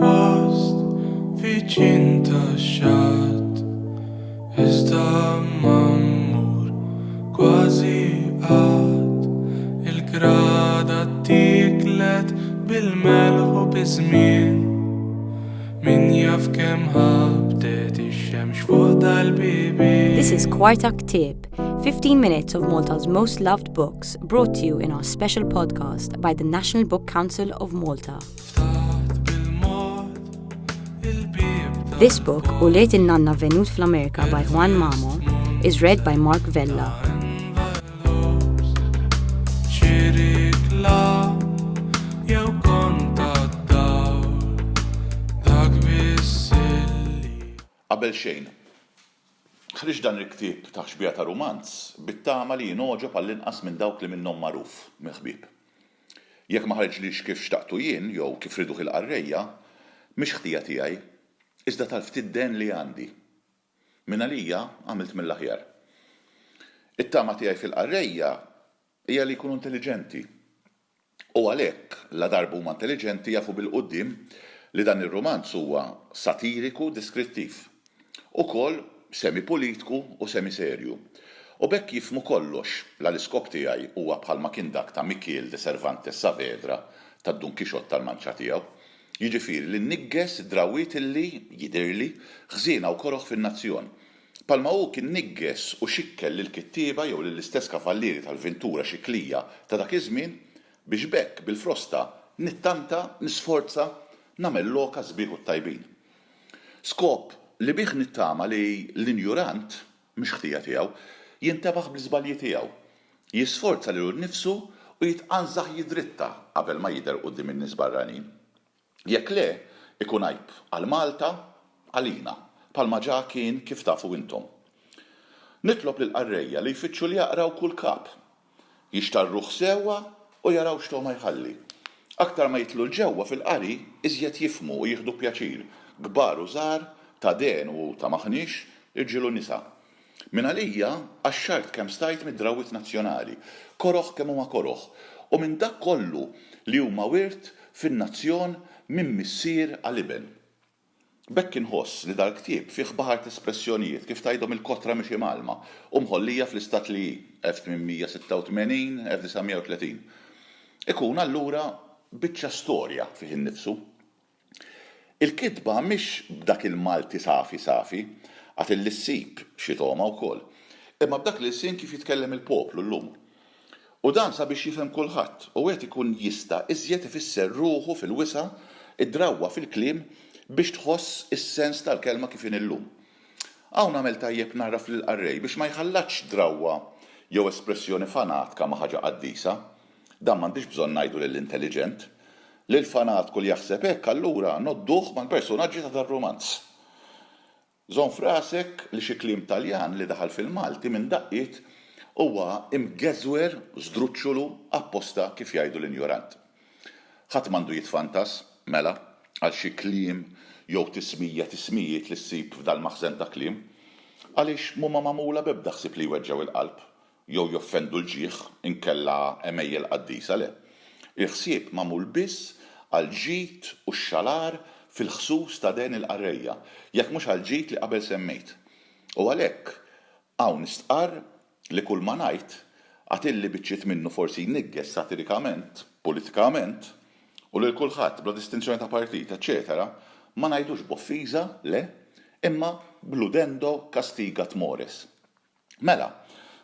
post viċin tax-xatt iżda m'ammur kważi qatt il-grada tiklet bil-melħ u biż-żmien min jaf kemm ħabtet ix-xemx fuq dal-bibien. This is Kwartak Tib, 15 minutes of Malta's most loved books, brought to you in our special podcast by the National Book Council of Malta. This book, U lejt in-nanna venut fl-Amerika by Juan Mamo, is read by Mark Vella. Qabel xejn, ħriġ dan il-ktieb ta' xbija ta' romanz bit-tama li jinoġob għall-inqas minn dawk li minnhom magħruf minn ħbieb. Jekk ma ħareġlix kif xtaqtu jien jew kif riduh il-qarrejja, mhix ħtija tiegħi, iżda tal-ftit den li għandi. Minn għalija għamilt mill-aħjar. It-tama tiegħi fil-qarrejja hija li jkunu intelligenti. U għalhekk la darba huma intelligenti jafu bil-qudiem li dan ir-romanz huwa satiriku diskrittiv. Ukoll semi-politiku u semi-serju. U bekk jifmu kollox l-iskop tiegħi huwa bħalma kien dak ta' Michel de Cervantes Saavedra tad-Dun Kixot tal-Manċa tiegħu. Jiġifieri li nigges drawiet illi jidhirli ħżiena u koroħ fin-nazzjon. Palma hu kien nigges u xikkel lill-kittieba jew lill-istess kavallieri tal-ventura xiklija ta' dak iż-żmien biex bekk bil-frosta nittanta nisforza nagħmel loka sbieħu tajbin. Skop li bih nittama li l-injurant, mhix ħtija tiegħu, jintebaħ bl-iżbalji tiegħu. Jisforza lilu nnifsu u jitqanżaħ jidritta qabel ma jidher quddiem in-nies barranin. Jekk le, ikun għajb għal Malta, għalina, bħalma ġa kien kif tafu intom. Nitlob lill-qarrejja li jfittxu li jaqraw kull kap, jixtarruh sewwa u jaraw x'too ma jħalli. Aktar ma jitlu l-ġewwa fil-qari iżjed jifhmu u jieħdu pjaċir, kbar u żgħar, ta' den u ta' maħniex, irġiel u nisa. Min għalija għaxxart kemm stajt mid-drawwiet nazzjonali, koroħ kemm huma koroħ, u minn dak kollu li huma wirt fin-nazzjon minn missier għal iben. Bekk inħoss li dal-ktieb fih baħar espressjonijiet kif tgħidhom il-kotra mixi malma u mħollija fl-istat li 1886, 1930. Ikun allura biċċa storja fih innifsu. Il-kitba mhix b'dak il-Malti safi, għad il-lissib xi toma wkoll, imma b'dak l-sin kif jitkellem il-poplu llum. U dan sabiex jifhem kulħadd u qed ikun jista' iżjed ifisser ruħu fil-wisa id-drawwa fil-kliem biex tħoss is-sens tal-kelma kif in illum. Hawn nagħmel tajjeb narraf lill-qarrej biex ma jħallatx drawwa jew espressjoni fanatka ma' ħaġa qaddisa. Dan m'għandix bżonn ngħidu lill-intelligent. Lil-fanatku li jaħseb hekk allura nodduh mal-personaġġi ta' dar-romanz. Żomm frasek li xi kliem Taljan li daħal fil-Malti minn daqqiet huwa imgeżwer żdruċċulu apposta kif jgħidu l-injorant. Ħadd m'għandu jitfantas, mela, għal xi kliem jew tismijiet li ssib f'dal-maħżen ta' kliem, għaliex mhuma magħmula b'ebda ħsieb li jweġġgħu il-qalb jew joffendu l-ġieħ inkella emejjel qaddisa le. Il-ħsieb magħmul biss għal ġid u x-xalar fil-ħsus ta' den il-qarrejja, jekk mhux għal ġid li qabel semmejt. U għalhekk hawn nistqarr li kull ma ngħid għatilli biċċiet minnu forsi jnigges satirikament, politikament, u lil kulħadd bla distinzjoni ta' partit, eċetera, ma ngħidux b'offiża, le, imma bludendo castigat mores. Mela,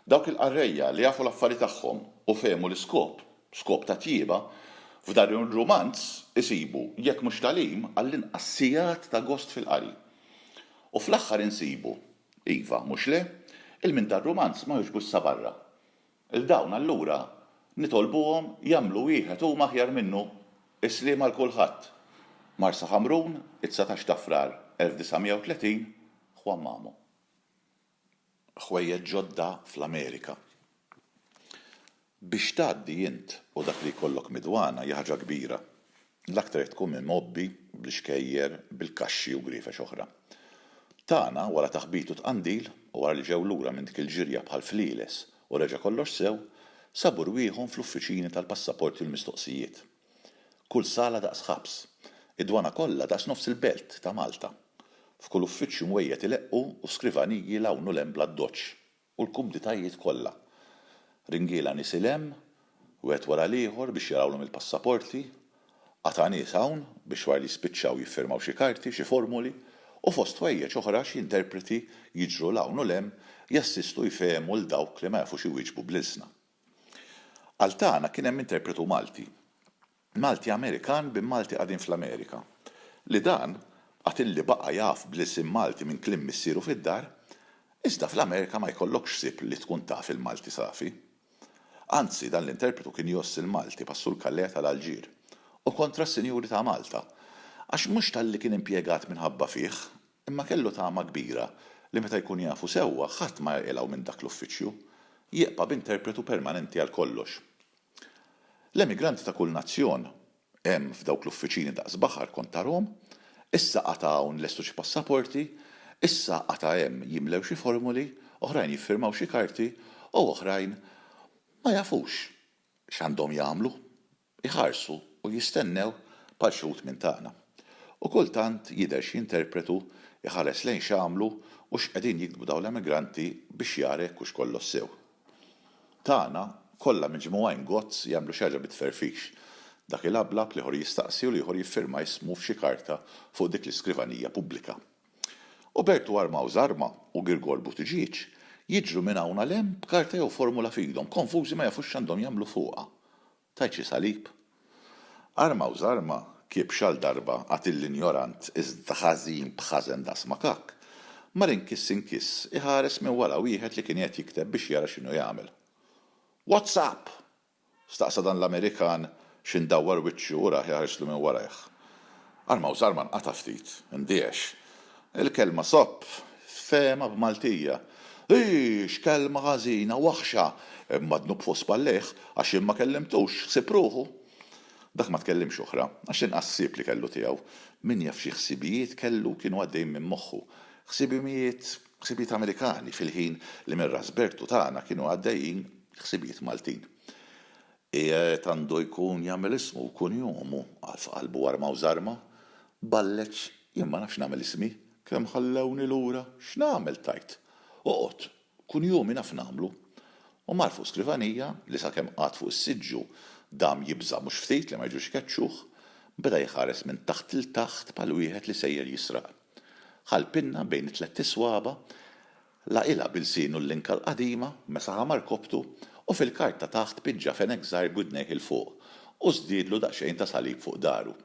dawk il-qarrejja li jafu l-affarijiet tagħhom u fehmu l-iskop, skop ta' tjieba, f'dar il-romanz isibu jekk mhux tagħlim għall-inqas sigħat ta' gost fil-qari. U fl-aħħar insibu, iva mhux le, il-min dar-romanz ma jiġbux sa barra. Il-dawn allura nitolbuhom jagħmlu wieħed huma aħjar minnu isliem għal kulħadd. Marsa Ħamrun, it-19 ta' Frar 1930, Juan Mamo. Ħwejjeġ ġodda fl-Amerika. Biex tgħaddi int u dak li jkollok midwana hija ħaġa kbira. L-aktar tkun minn mobbi, bl-xkejjer, bil-kaxxi u grifex oħra. Tagħna wara taħbitu tqandil u wara li ġew lura minn dik il-ġirja bħal fliles u reġa' kollox sew, sabu rwieħhom fl-uffiċini tal-passaporti u l-mistoqsijiet. Kull sala daqs ħabs, Id-dwana kollha daqs nofs il-belt ta' Malta. F'kull uffiċċju mwejjed ileqqu u skrivaniji lawnu lem bla doċċ u l-kumditajiet kollha. Ringiela nies ilem, wieħed wara l-ieħor biex jarawlhom il-passaporti, għata nies hawn biex wara li jispiċċaw jiffirmaw xi karti, xi formuli, u fost wejjeġ oħra xi interpreti jiġru lawnu lem jassistu jfehmu l dawk li ma jafux iwieġbu bl-ilsna. Għal tagħna kien hemm interpretu Malti. Malti Amerikan bin Malti qagħdin fl-Amerika. Li dan għad illi baqa' jaf bl-isim Malti minn kliem missieru fid-dar, iżda fl-Amerika ma jkollokx sib li tkun taf il-Malti safi. Anzi, dan l-interpretu kien joss il-Malti passu l-kalleja tal-Alġir u kontra s-Sinjuri ta' Malta, għax mhux tal-li kien impjegat minħabba fih, imma kellu tama kbira li meta jkun jafu sewwa ħadd ma jaqilgħu minn dak l-uffiċċju, jieqpa' b'interpretu permanenti għal kollox. L-emigranti ta' kull nazzjon hemm f'dawk l-uffiċini daqs baħar kont tarhom, issa qata hawn lestu xi passaporti, issa qata hemm jimlew xi formuli, oħrajn jiffirmaw xi karti u oħrajn ma jafux x'għandhom jagħmlu, iħarsu u jistennew bħal xut minn tagħna. U kultant jidher xi interpretu iħares lejn x'għamlu u x'qegħdin jiktbu dawn l-emigranti biex jarek u x'kollox sew. Tagħna kollha miġmugħajn gozz jagħmlu xi ħaġa bitferfix. Dak il-ablab li ieħor jistaqsi u li ieħor jiffirma jismu f'xi karta fuq dik l-iskrivanija pubblika. U Bertu Armaw Zarma u Girgor Butiġiċ jiġru minn hawn lem b'karta jew formula f'idhom, konfużi ma jafux x'għandhom jagħmlu fuqha. Tajt xi salib. Armaw Zarma kieb xal darba għat l-injorant iżda ħażin b'ħażen das makak. Mar inkiss iħares minn wara wieħed li kien qed jikteb biex jara x'inhu jagħmel. What's up? Staqsa dan l-Amerikan x'indawwar wiċċu u raħ jaħarslu minn warajh. Armaw Zarma nqata' ftit, indiex. Il-kelma sopp fema b'Maltija. X'kelma ħażina waħxa, imma dnub fuq spallejh għax imma kellimtux ħsib ruħu. Dak ma tkellimx oħra, għax inqas ħsieb li kellu tiegħu. Min jaf xi ħsibijiet kellu kienu għaddejjin minn moħħu. Ħsibijiet Amerikani fil-ħin li minn ras Bertu tagħna kienu għaddejjin ħsibijiet Maltin. Qiegħed għandu jkun jagħmel ismu kun jomu qalbu Armaw Zarma, balleċ jien ma nafx nagħmel ismi, kemm ħallewni lura, x'nagħmel tajt. Oqgħod, kun jum naf nagħmlu. U mar fuq skrivanija li sakemm qatt fuq is-siġġu dam jibża mhux ftit li ma jiġux ikeċċuh, beda jħares minn taħt il taħt bħal wieħed li sejjer jisraq. Ħalpinna bejn it-tlet iswaba, laqilha bil-sinu l-linka l-qadima, mesaħa markobtu u fil-karta taħt piġġa fenek żgħar b'widnejh il fuq u żdiedlu daqsxejn ta' salib fuq daru.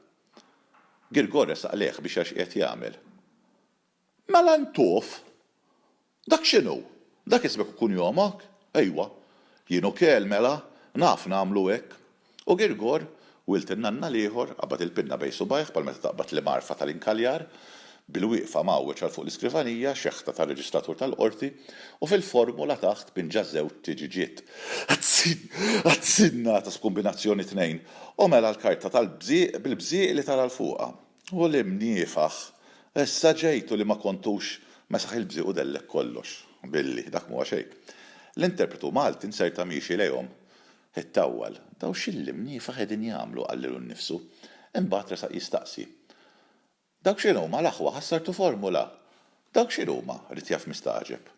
Girgor resaq leħ biex għax qiegħed jagħmel. Mela ntuf, dak x'inhu? Dak ismek ikun jomok? Ejwa, jienu kell mela, naf nagħmlu hekk. U Girgor wilt in-nanna l-ieħor qabad il-pinna bejn subajh bħal meta taqbad l-marfa tal-inkaljar, bil-wieqfa mawweġ għal fuq l-iskrivanija xeħta tar-reġistratur tal-qorti u fil-formula taħt pinġa żewġ tiġiġiet. Għazzinna ta' skombinazzjoni tnejn. U mela l-karta tal-bżieq bil-bżieq li tara l-fuqha. U li mniefaħ, issa ġejtu li ma kontux mesaħ il-bżieq u dellek kollox. Billi, dak mhuwa xejn. L-interpretu Malti inserta miexi lejhom. It-tawwal, daw xilli mniefaħ qegħdin jagħmlu qallilu nnifsu, imbagħad resaq jistaqsi. Dawk x'inhuma l-aħwa ħassartu formula. Dawk x'inhuma rid jaf mistaġeb.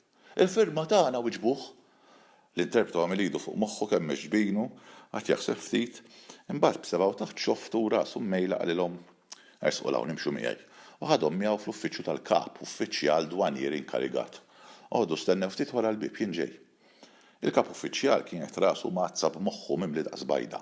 Il-firma tagħna wiġbuh. L-interpretu għamel idu fuq moħħu kemm ġbinu, għad jaħseb ftit, imbagħad b'sebgħu taħt xoftu u rasu mmejla qalilhom ersqu law nimxu miegħi. U ħadhom miegħu fl-uffiċċju tal-kap, uffiċjal dwanier inkarigat. Għodu stennew ftit wara l-bib jinġej. Il-kap uffiċjal kien qed rasu mazza b'moħħu mimli daqs bajda.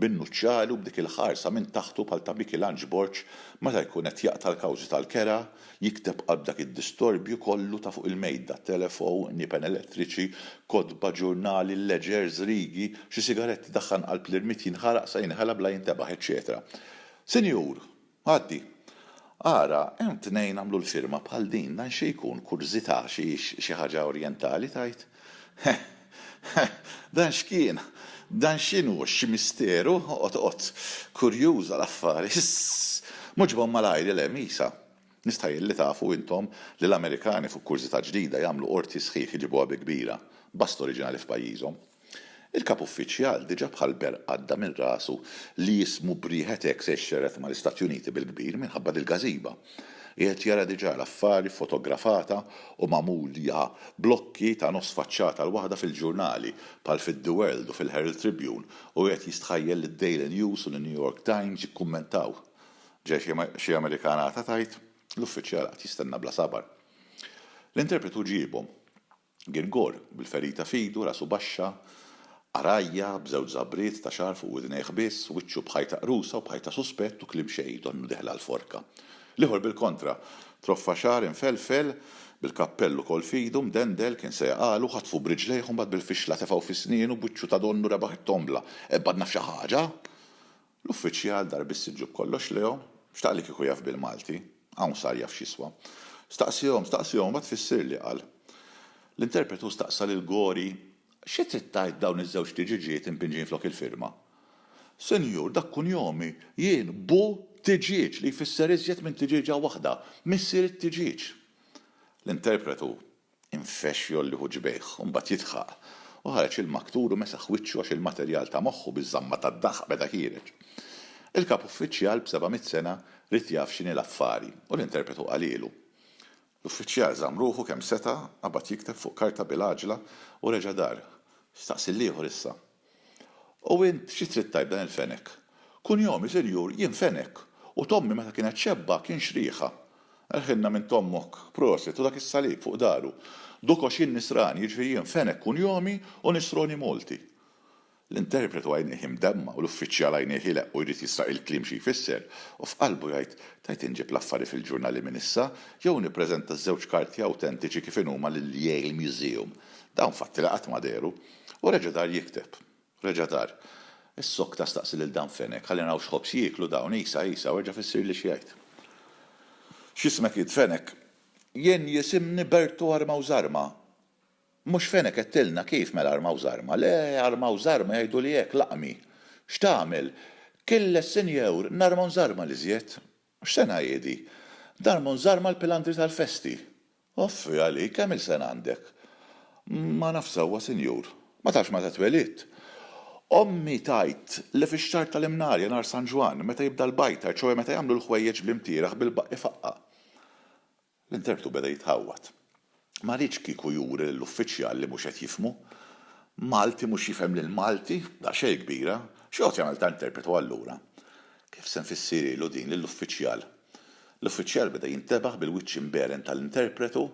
Bin-nuċċalu b'dik il-ħarsa minn taħtu bħal ta' biki lunchboard meta jkun qed jaqta' l-kawżi tal-kera, jikteb qalb dak id-distorbju kollu ta' fuq il-mejda, telefon, nipen elettriċi, kodba, ġurnali, ledgers, rigi, xi sigaretti daħħan qalb l-irmit jinħaraq sa jinħela bla jintebaħ, eċetera. Sinjur, għaddi, ara, hemm tnejn għamlu l-firma bħal din, dan xi jkun kurżità xi ħaġa orjentali tajt. Dan x'kien? Dan x'inhu xi misteru, qod kurjuża l-affari. Muġbhom malajr il-emisa. Nistħajjel li tafu intom li l-Amerikani fuq kurżità ġdida jagħmlu qorti sħiħ jiġibuha bi kbira, bast oriġinali f'pajjiżhom. Il-kap uffiċjal diġà bħal berqadda minn rasu li jismu brieħetek se xxeret mal-Istati Uniti bil-kbir minħabba dil-gażiba. Qiegħed jara diġà l-affari fotografata u magħmulja blokki ta' nofs faċċata l-waħda fil-ġurnali bħal fid-The World u fil-Herald Tribune u qed jistħajjel lid-Daily News u l-New York Times jikkummentaw. Ġej xi Amerikanata tajt l-uffiċjal qed jistenna bla sabar. L-interpretu ġiebhom Girgor bil-ferita fidu rasu baxxa, arajja b'żewġ żabriet ta' xar fuq widnejh biss, wiċċu bħajta qrusa u bħajta suspett u kliem xejn donnu deħla l-forka. L-ieħor bil-kontra, troffa xar infelfel bil-kappellu kol fidu mdendel kien se jaqalu ħatfu b'riġlejhom bad bil-fixla tefgħu fis-snien u biċċu ta' donnu rebaħ it-tombla. Badna f'xi ħaġa? L-uffiċjal dar biss kollox lehom, xtaqli kieku jaf bil-Malti, hawn sar jaf x'jiswa. Staqsihom bad tfissirli qal. L-interpretu staqsa lil Gori xi trid tgħid dawn iż-żewġ tiġiġiet impinġin flok il-firma. Senjur, dak kun jomi jien tiġiġ li jfisser iżjed minn tiġiġa waħda, missier it-tiġiġ. L-interpretu infexx jolli ġbejħ u mbagħad jitħaq u ħareġ il-maktur u mesaħ wiċċu għax il-materjal ta' moħħu biż-żamma tad-daħq beda ħireġ. Il-kap uffiċjal b'700 sena rid jaf x'inhi l-affari u l-interpretu qalilu. L-uffiċjal żamm ruħu kemm seta' qabad jikteb fuq karta bil-għaġla u reġa' dar. Staqsi l-ieħor issa. U int xi trid tajb dan il-fenek? Kun jomi senjur jien fenek u Tommi meta kienet xebba kien xrieħa. Erħinna minn tommok proset u dak is-salib fuq daru. Dukox jien nisrani jiġifieri jien fenek kun jomi u nisroni Molti. L-interpretu għajnieħ imdemma u l-uffiċjal għajnieħ ileq u jrid jisraq il-kliem xi jfisser u f'qalbu jgħid tajt inġib l-affari fil-ġurnali minn issa jew nippreżenta żewġ karti awtentiċi kif huma lill-Yale Museum. Dawn fatti qatt ma deru u reġa' dar jikteb. Reġa' dar. Is-sok ta' staqsi lil dan fenek ħalli naraw x'ħobs jieklu dawn isa u reġa' fissir li xi jgħid. X'ismek jid fenek? Jien jisimni Bertu Armaw Żarma. Mhux fenek qedtilna kif mela Armaw Żarma. Le Armaw Żarma jgħidu li hekk laqmi. X'tagħmel? Killes sinjur Narmon Żarma li żjed. X'se ngħidi? Darmon Żarma l-pilantri tal-festi. Offi għalik kemm il-sena għandek? Ma naf sewwa sinjur. Ma tafx meta twelidt. Ommi tajt li fix-xahar tal-Imnarja nhar San Ġwan meta jibda l-bajtar ċew meta jagħmlu l-ħwejjeġ bl-imtieraħ bil-baqqi faqqa. L-interpretu beda jitħawwad. Ma rridx kieku juri l-uffiċjal li mhux qed jifhmu. Malti mhux jifhem lil Malti, daqsxejn kbira, x'qed jagħmel ta' interpretu allura. Kif se nfissierilu din lill-uffiċjal? L-uffiċjal beda jintebaħ bil-wiċċ imberen tal-interpretu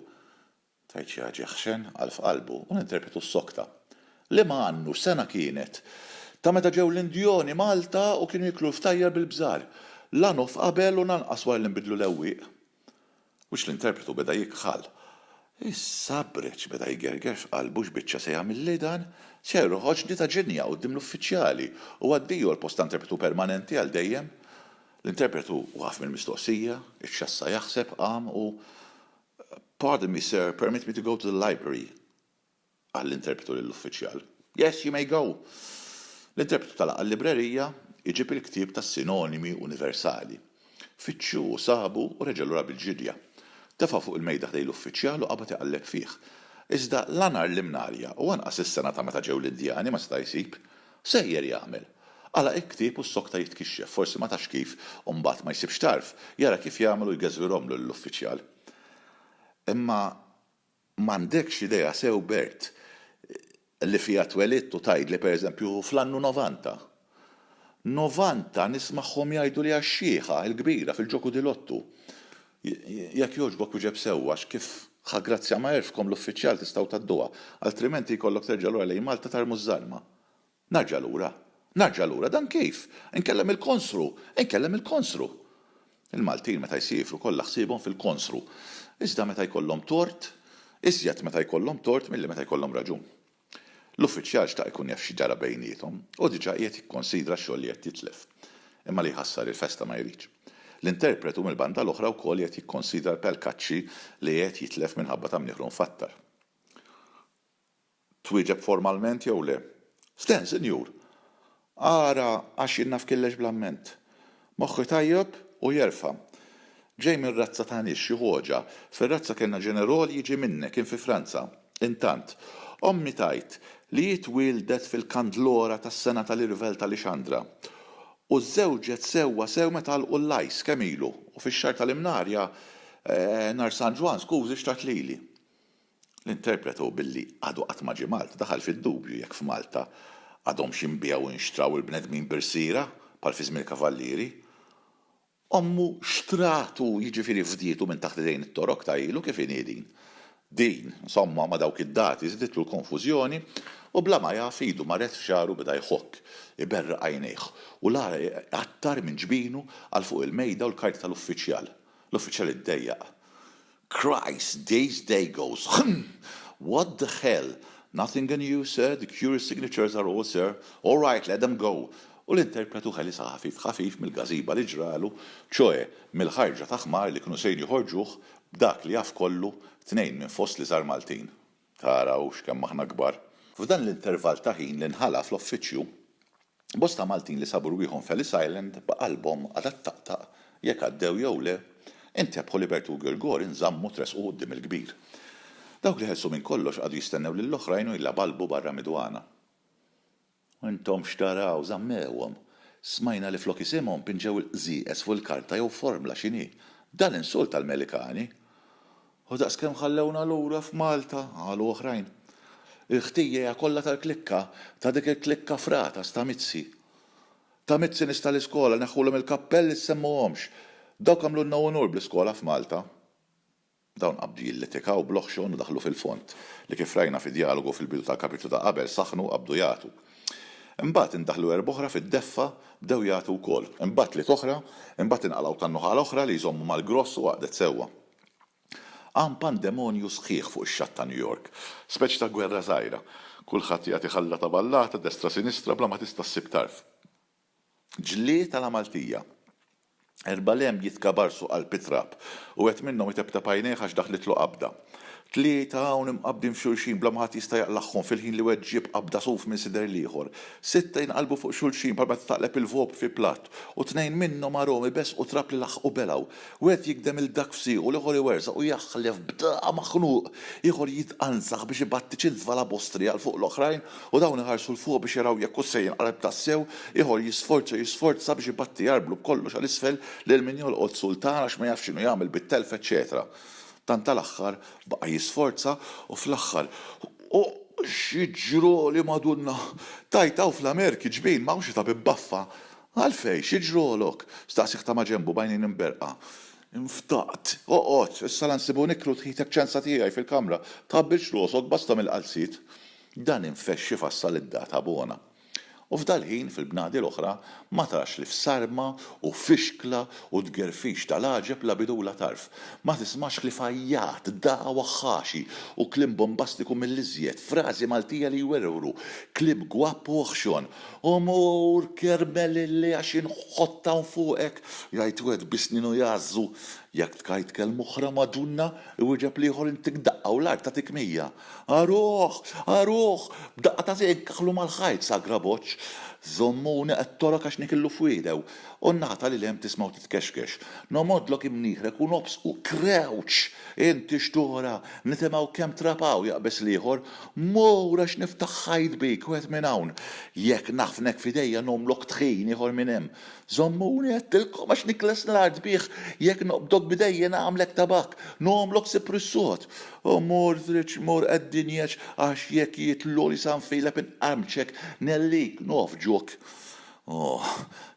tajt xi ħaġa ħxen għal f'qalbu u l-interpretu s-sokta. Li ma għannu sena kienet ta' meta ġew l-Indjoni Malta u kienu jiklu ftajjar bil-bżar. Lanu f'qabel u nanqas wara li nbidlu l-ewwieq. Wix l-interpretu beda jikħal. Issa breċ beda jgerger f'qalbu x'biċċa se jagħmel dan, ċerru ħoġni ta' ġinja quddiem l-uffiċjali u għaddiju l-post ta' interpretu permanenti għal dejjem. L-interpretu waqaf mill-mistoqsija, iċċassa jaħseb qam u Pardon me, sir, permit me to go to the library. Għall-interpretu lill-uffiċjal. Yes, you may go. L-interpretu talaq għall-librerija iġib il-ktieb tas-sinonimi universali. Fittxu u sabu u reġa' lura bil-ġidja. Tefa' fuq il-mejda ħdej l-uffiċjal u qabad iqalleb fih. Iżda l-anar l-imnarja u anqas is-sena ta' meta ġew l-Indjani ma sta' jsib. Sejjer jagħmel. Għala il-ktieb u s-sokta jitkixxef, forsi ma tafx kif u mbagħad ma jsibx tarf, jara kif jagħmlu jgeżwirhomlu l-uffiċjal. Imma m'għandekx idea sew Bert li fija twelidt u tgħidli pereżempju fl-annu 90. 90 nismagħhom jgħidu li għax-xieħa l-kbira fil-ġoku di lottu. Jekk jogħġbok wieġeb sewwa kif grazzja ma jerfkom l-uffiċjal tistgħu tgħadduha, altrimenti jkollok terġa' lura lejn Malta tarmu żarma. Narġa' lura, dan kif? Inkellem il-konsru. Il-Maltin meta jsifru kollha ħsiebhom fil-konsru. Iżda meta jkollhom tort, iżjed meta jkollhom tort milli meta jkollhom raġun. L-uffiċjal xtaq ikun jaf xi ġara bejniethom u diġà qiegħed jikkonsidra x-xogħol li qed jitlef. Imma li jħassar il-festa ma jridx. L-interpretu mill-banda l-oħra wkoll qed jikkonsidra l-pelkaċċi li qed jitlef minħabba ta' mnieħru mfattar. Twieġeb formalment jew le? Sten, sinjur. Ara għax jinnaf killex bl-amment. Moħħi tajjeb u jerfa'. Ġej minn razza ta' nix xi ħoġa, fir-razza kellna ġenerol jiġi minnek kien fi Franza. Intant, Ommi tajt li jitwildet fil-kandlora tas-sena tal-irvel tal-Ixandra. U żewġet sew meta għalqu l-lajs kemm ilu u fix-xahar tal-Imnarja nhar San Ġwan skużi xtaqt lili. L-interpretu billi għadu qatt ma ġie Malta daħal fid-dubju jekk f'Malta għadhom x'inbiegħu nxtraw il-bnedmin birsira bħal fi żmien il-kavallieri. Ommu xtratu jiġifieri fdietu minn taħt idejn it-torok ta' ilu kif inhi din. Din, insomma, ma dawk id-dati żditlu l-konfużjoni u bla ma jaf idu marret f'xaru beda jħokk, iberra għajnejh u lara għattar minn ġbinu għal fuq il-mejda u l-kart tal-uffiċjal. L-uffiċjal iddejjaq. Christ, days day goes. What the hell? Nothing on you, sir. The curious signatures are all, sir. All right, let them go. U l-interpretu ħelisa ħafif mill-gaziba li ġralu, ċoe mill-ħarġa ta' ħmar li kienu sejn joħorġuh b'dak li jaf kollu 2 minn fost li żar Maltin. Taraw x'kemm aħna kbar. F'dan l-intervall ta' ħin li nħala fl-uffiċċju, bosta Maltin li sabu rwieħhom f'Ellis Island b'qalbhom għad-taqtaq jekk għaddew jew le, intebħu Libertu Grigori nżammu tresqu quddiem il-kbir. Dawk li ħelsu minn kollox għadu jistennew lill-oħrajn u jlabalbu barra midwana. Intom xtaraw żammewhom. Smajna li flok isimhom pinġew il-qżieqes fuq il-karta jew formla x'inhi. Dan insult tal-Melikani. U daqskemm ħallewna lura f'Malta qalu oħrajn. Il-ħtija kollha tal-klikka ta' dik il-klikka frata sta' Mizzi. Ta' Mizzi nista' l-iskola neħħulhom il-kappell li semmuhomx. Dawk għamlulna unur bl-iskola f'Malta. Dawn qabdi jillitikaw bloħxon u daħlu fil-font li kif rajna fi dialogu fil-bidu tal-kapitlu ta' qabel saħnu qabdu jagħtu. Imbagħad indaħlu oħra fid-deffa bdew jagħtu wkoll. Imbagħad li toħra, imbagħad inqalgħu tan-noħa l-oħra li jżommu mal-gross u għaqdet sewwa. Għam pandemonju sħiħ fuq ix-xatt ta' New York, speċi ta' gwerra żgħira. Kulħadd jagħti ħalla ta' ballata destra sinistra bla ma tista' ssib tarf. Ġlied tal-Maltija. Erbalem jitkabarsu għal pitrab u għet minnom jitebta pajnejħ għax daħlitlu qabda. 3 hawn imqabdin f'xulxin bla ma ħadd jista' jaqlaħħom fil-ħin li wieħed ġib qabda suf minn sider ieħor. 6 jinqalbu fuq xulxin bħal ma taqleb il-vop fi platt u 2 minnhom marhom ibesqu trab li laħqu belaw. Wieħed jikdem il-dak f'sieq u l-ieħor iwersaq u jaħlef b'daqa maħnuq. Ieħor jitqansaħ biex ibatti ċintva la bostri għal fuq l-oħrajn u dawn iħarsu l-fuq biex jaraw jekk hussejn qalb tassew, ieħor jisforza biex ibatti jarblu b'kollox għal isfel lil min jolqod sultan għax ma jafx x'inhu jagħmel bit-telf eċċetera. Tant tal-aħħar baqa' jisforza u fl-aħħar xiġroli madunna tajtaw fl-Amerki ġbin m'hawnx ta' bibbaffa. Għalfej xiġrolok staqsih ta' ma' ġembu bajnin imberqa. Inftaqt, oqgħod, issa lansibu nikru tħitek ċansa tiegħi fil-kamra, tħabbilx rosok basta mill-qalsit. Dan infexxi fassal id-data bona. U f'dal-ħin fil-bnadi l-oħra ma tarax li f'sarma u fixkla u tgerfix tal-aġeb la bidu la tarf. Ma tismax li fajjat, dawa ħaxi u klim bombastiku mill-iżjed, frażi Maltija li jwerru, klib gwappu uħxon, umur kermel li għaxin ħottaw fuqek, jgħid wed bisninu jazzu, jekk tkajt kelm oħra madunna, iwieġeb liħor intik daqqa u l-art ta' tikmija. Aruħ, b'daqqa ta' kaħlu mal-ħajt sa' graboċ, zommuni għattorok għax nikillu f'widew, u nata li l-hem tismaw titkexkex. Nomodlok imniħrek u nobsqu, krewċ, inti xtura, nitimaw kem trapaw jaqbes liħor, mura x'niftaħ ħajt bik, u għet minn hawn. Jekk nafnek fidejja nomlok tħin ieħor minn hemm. Zommuni għattilkom għax nikles l-art biħ, jekk noqbdok bidejja nagħmlek tabak, nomlok siprissot. U mor għaddinjeċ għax jekk jitlu li san fejlep inqarmċek, nellik nofġuk.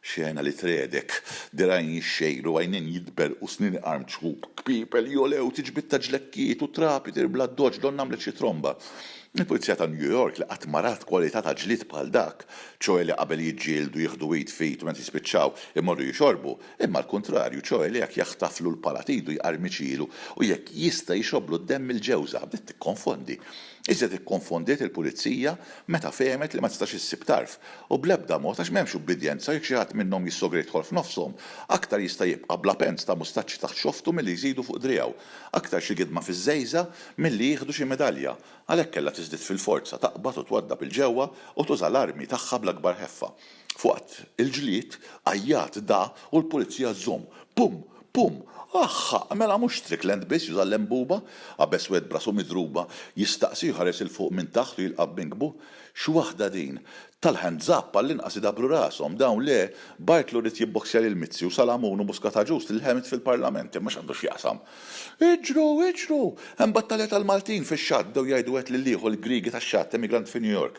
Xena li tredek, dirajn jixxejru għajnin jidber u snin armċu, kpipel jolew tiġbit taġlekkiet u trapi tirbla d-doġ don namlet xi tromba. Il-Pulizija ta' New York li qatt marat kwalità ta' ġlied bħal dak, ċoe li qabel jiġġieldu jieħdu wheat feet u meta jispiċċaw imorru jixorbu, imma l-kontrarju ċoe li jekk jaħtaflu l-palatidu jqarmiċilu u jekk jista' jixoblu d-demm il-ġewża bdiet tikkonfondi. Iżda tikkonfondiet il-Pulizija meta fehemet li ma tistax issib tarf u bl-ebda mod għax m'hemmx ubbidjenza jekk xi ħadd minnhom jissogri jidħol f'nofshom, aktar jista' jibqa' bla pens ta' mustaċċi taħt xoftu milli jżidu fuq driegħu, aktar xi gidma fiż-żejża milli jieħdu xi medalja, għalhekk kellha tiżdied fil-forza taqbad u twaddab il-ġewwa u tuża l-armi tagħha bl-akbar ħeffa. Fuqat il-ġlied għajjat da u l-Pulizija żomm, pum, Aħħa, mela mhux Strickland biss juża l-embuba, qabeż wed brasu midruba, jistaqsi ħares il fuq minn taħt u jilqab binkbu. Xi waħda din tal-ħand zappa l-inqas idabru rashom dawn le Bartlu rid jibboksja lil Mizzi u Salamunu Muskata ġust il-ħemet fil-Parlament imma x'għandu x'jaqsam. Iġru, hemm battalja tal-Maltin fix-xatt dew jgħidu qed lil ieħor il-Griegi tax-xatt emigrant fi New York.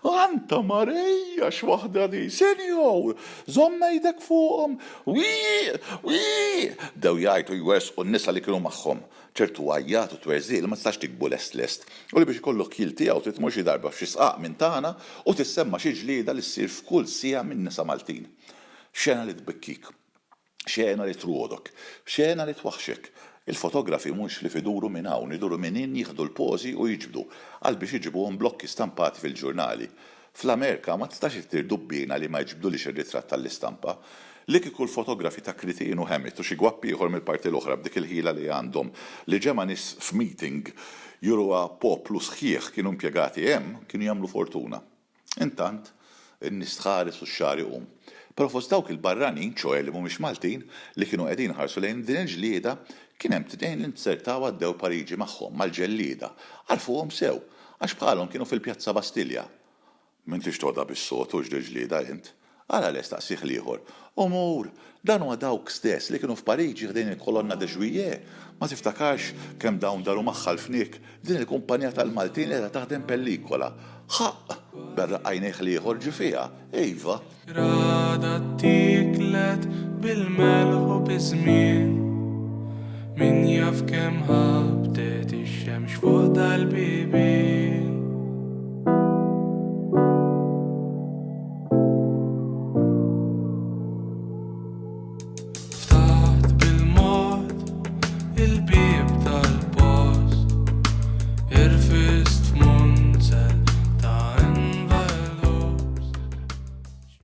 Anta Marija x'waħda di, senjor, żomma jdek fuqhom, wii, dew jgħidu jwersqu n-nisa li kienu magħhom. ċertu għajjat u twerżiel ma tistax tikbu lest. U li biex ikollok kil tiegħu trid tmur xi darba f'xi sqaq minn tagħna u tissemma xi ġlieda li ssir f'kull sija minn nisa Maltin. Xena li tbekkik, xena li truodok, xena li twaħxek. Il-fotografi mhux li fiduru minn hawn, iduru minn in jieħdu l-pożi u jiġbdu għal biex jiġibuhom blokki stampati fil-ġurnali. Fl-Amerika ma tistax ittir dubbina li ma jġbdulix ir-ritratt tal-istampa. Li kieku l-fotografi ta' Kritin u Hemet u xi gwappi ieħor mill-parti l-oħra b'dik il-ħila li għandhom li ġema nies f'meeting juru poplu sħiħ kienu impjegati hemm kienu jagħmlu fortuna. Intant, in-nies tħares u x-xahar iqum. Però fost dawk il-barranin ċoe li mhumiex Maltin li kienu qegħdin ħarsu lejn din il-ġlieda kien hemm tnejn li nsertaw għaddew Pariġi magħhom mal-ġellieda. Għarfuhom sew għax bħalhom kienu fil-Pjazza Bastilja. M'intix toda bis-sot u ġlieda int. Ara l-estaqsih liħor. Umur, dan huwa dawk stess li kienu f'Pariġi ħdejn il-kolonna de Juillet. Ma tiftakarx kemm dawn daru magħha fnik din il-kumpanija tal-Maltin li taħdem pellikola. Ħaq, berra għajnejh liħor ġifija, iva. Rada tiklet bil-melħu bizmin Min jaf kem ħabtet ix-xemx fuq dal-bibi